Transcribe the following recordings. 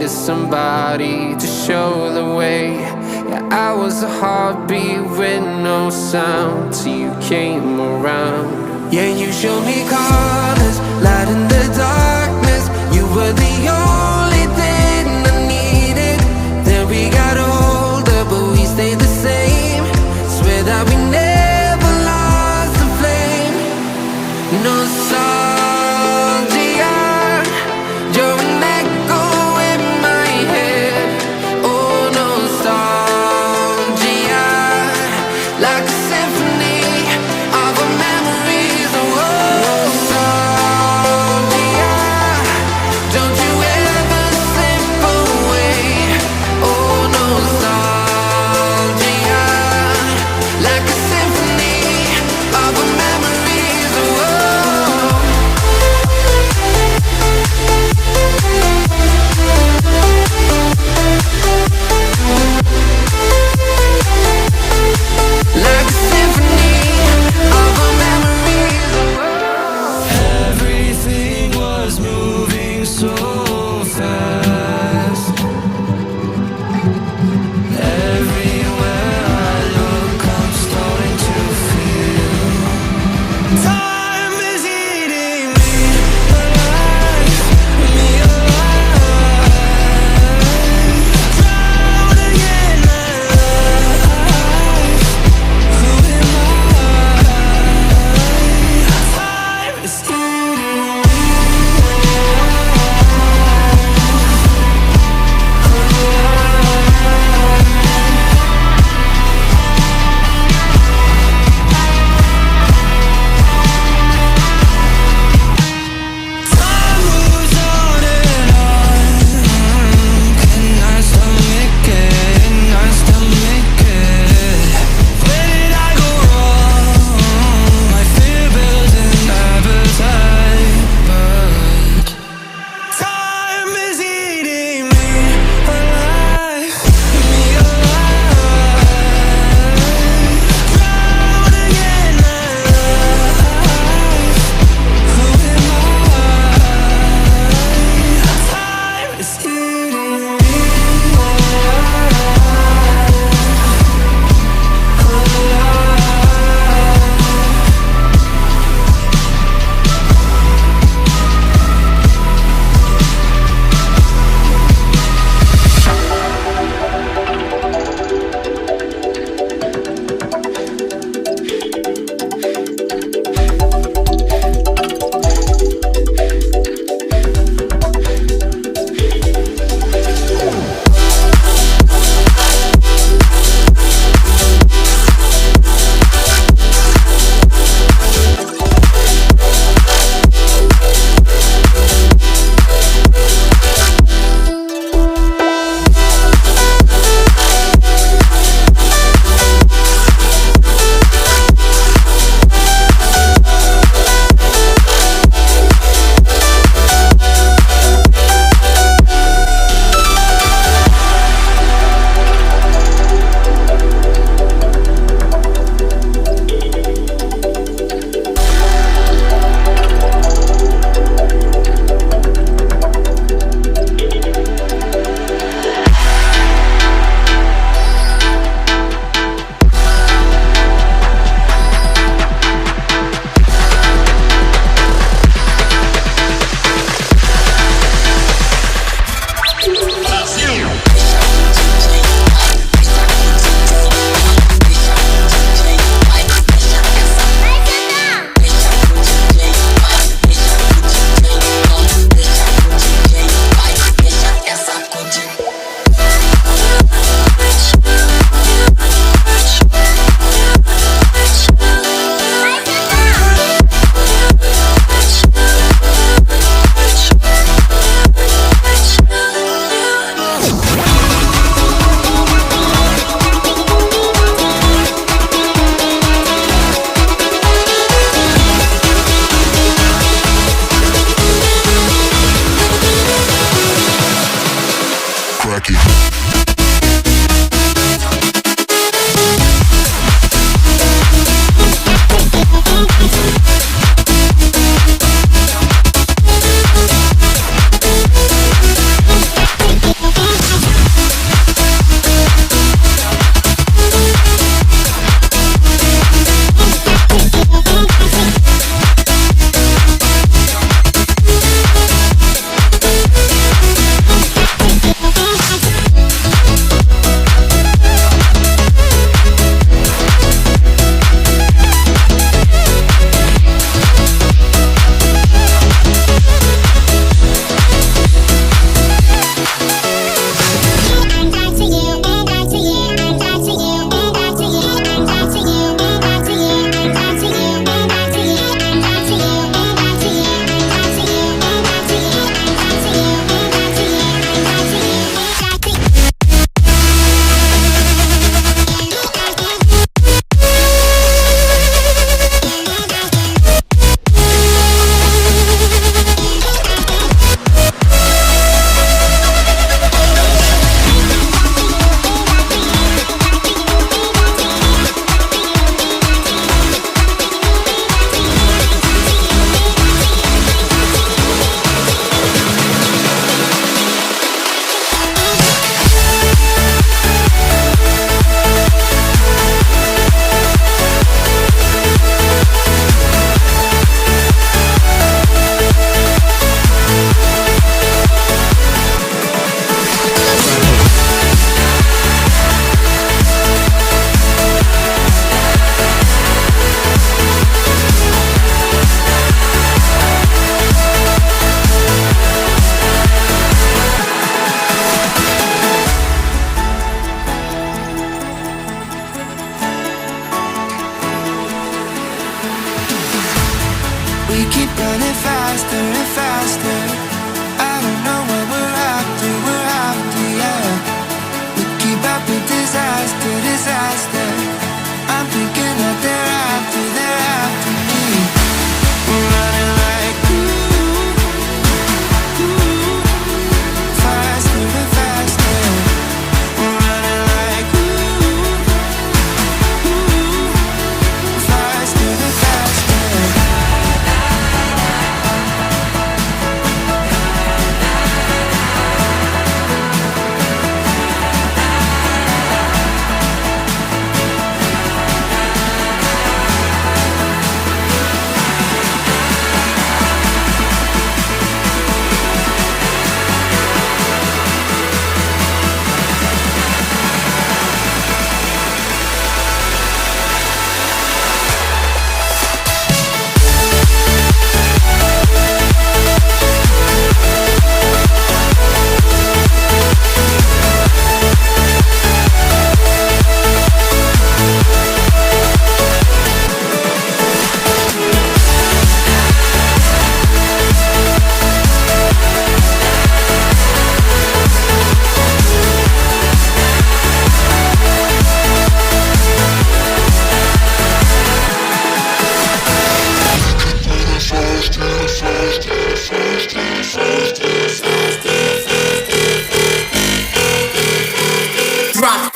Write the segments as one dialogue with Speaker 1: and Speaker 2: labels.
Speaker 1: needed somebody to show the way. Yeah, I was a heartbeat with no sound till you came around. Yeah, you showed me colors, light in the darkness. You were the only thing I needed. Then we got older, but we stayed the same. Swear that we never lost the flame. Nostalgia, you're an echo in my head. Oh, nostalgia, like a symphony of our memories. Oh, nostalgia, don't you ever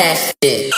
Speaker 2: that shit.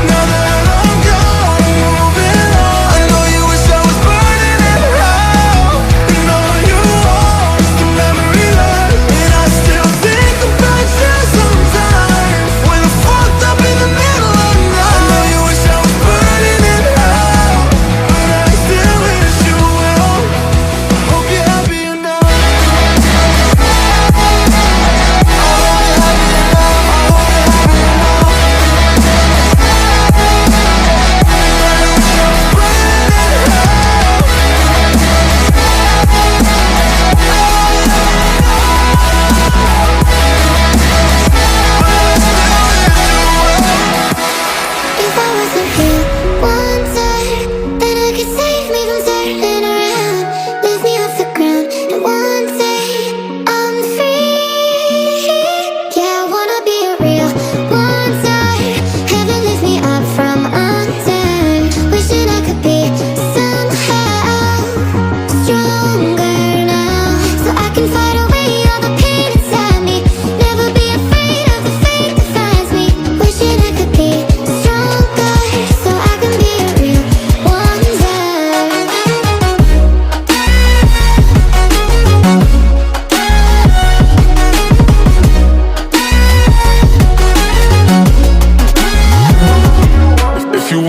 Speaker 3: Now that I'm gone, moving on. I know you wish I was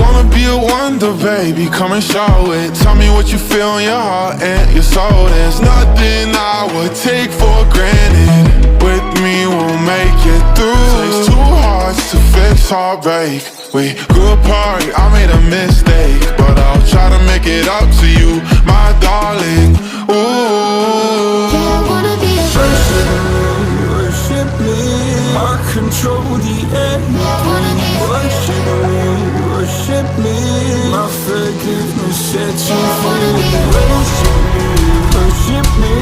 Speaker 2: wanna be a wonder, baby, come and show it. Tell me what you feel in your heart and your soul. There's nothing I would take for granted. With me, we'll make it through. Takes two hearts to fix heartbreak. We grew apart, I made a mistake, but I'll try to make it up to you, my darling. Ooh.
Speaker 1: Yeah, I wanna be a
Speaker 3: worship me, I control the air. Worship me, my forgiveness sets you free. Worship me,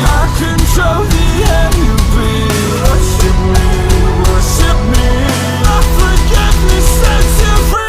Speaker 3: I control the air you breathe. Worship me, my forgiveness sets you free.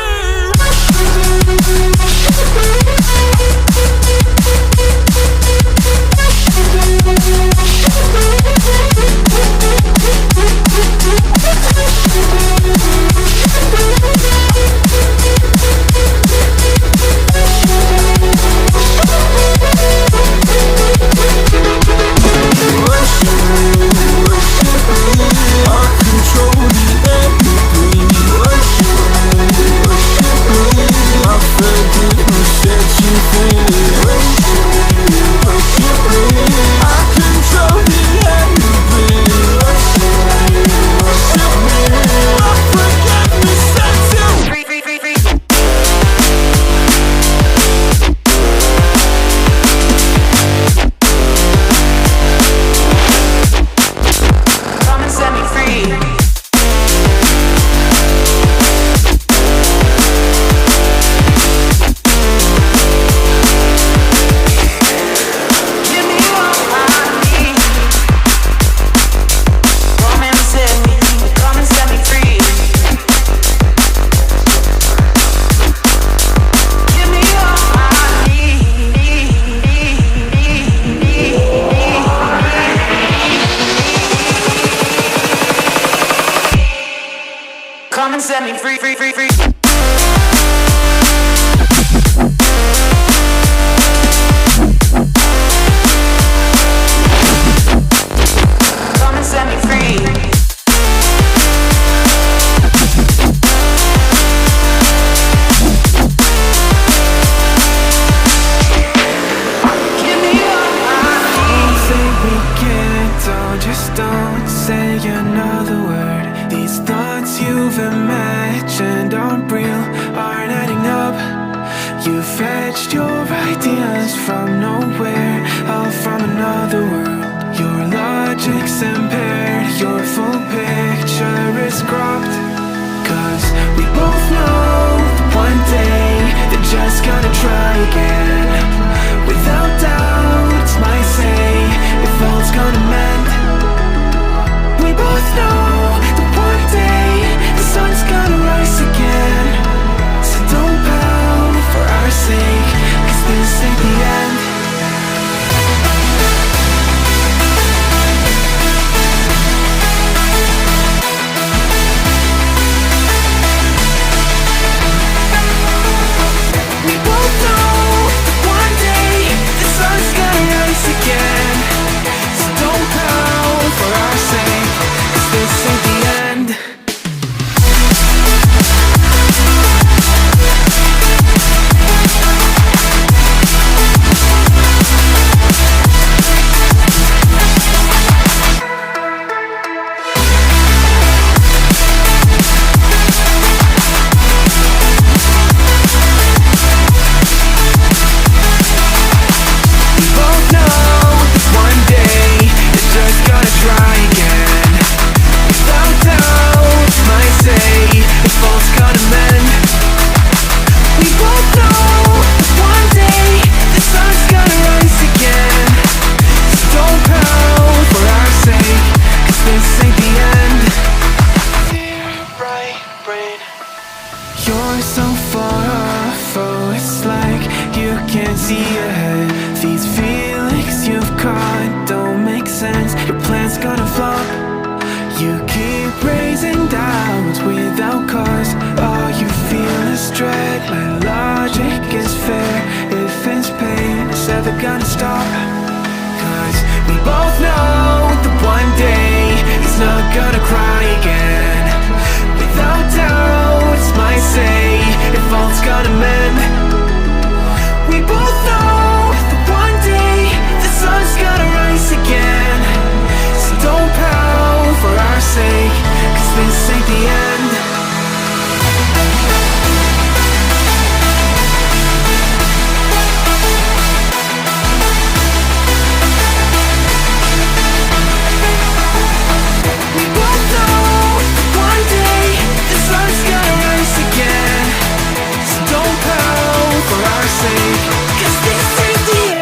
Speaker 1: Gonna cry again. Without doubt, it's my say. It fault's gonna mend. We both know that one day the sun's gonna rise again. So don't pout for our sake, 'cause this ain't the end. We both know that one day the sun's gonna rise again. So don't pout for our sake, 'cause this ain't the end.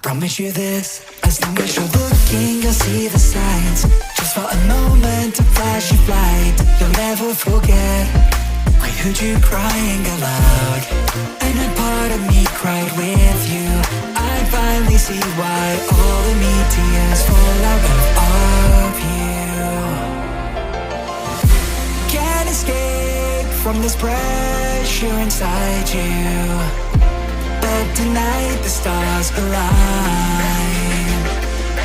Speaker 1: Promise you this, as long as you're looking, you'll see the signs. Just for a moment, a flash of light, you'll never forget. I heard you crying aloud, and a part of me cried with you. I finally see why all the meteors fall out of you. Can't escape from this pressure inside you. But tonight the stars align.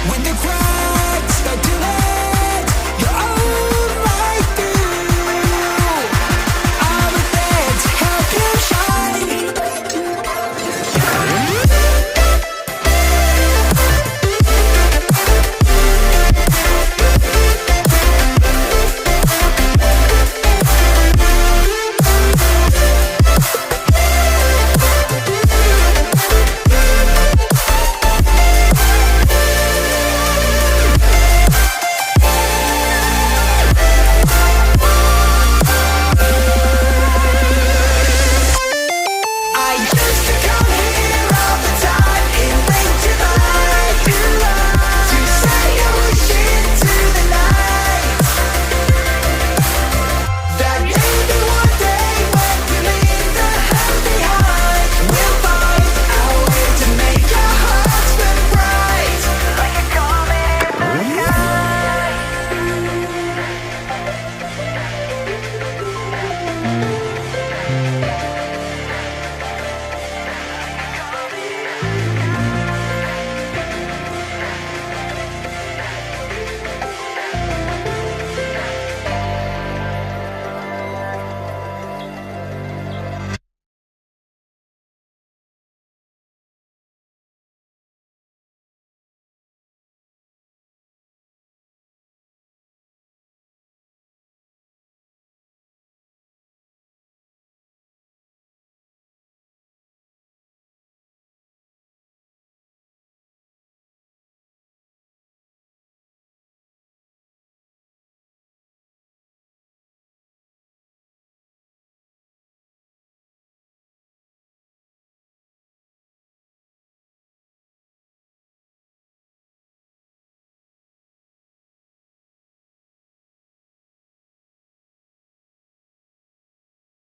Speaker 1: When the cracks start to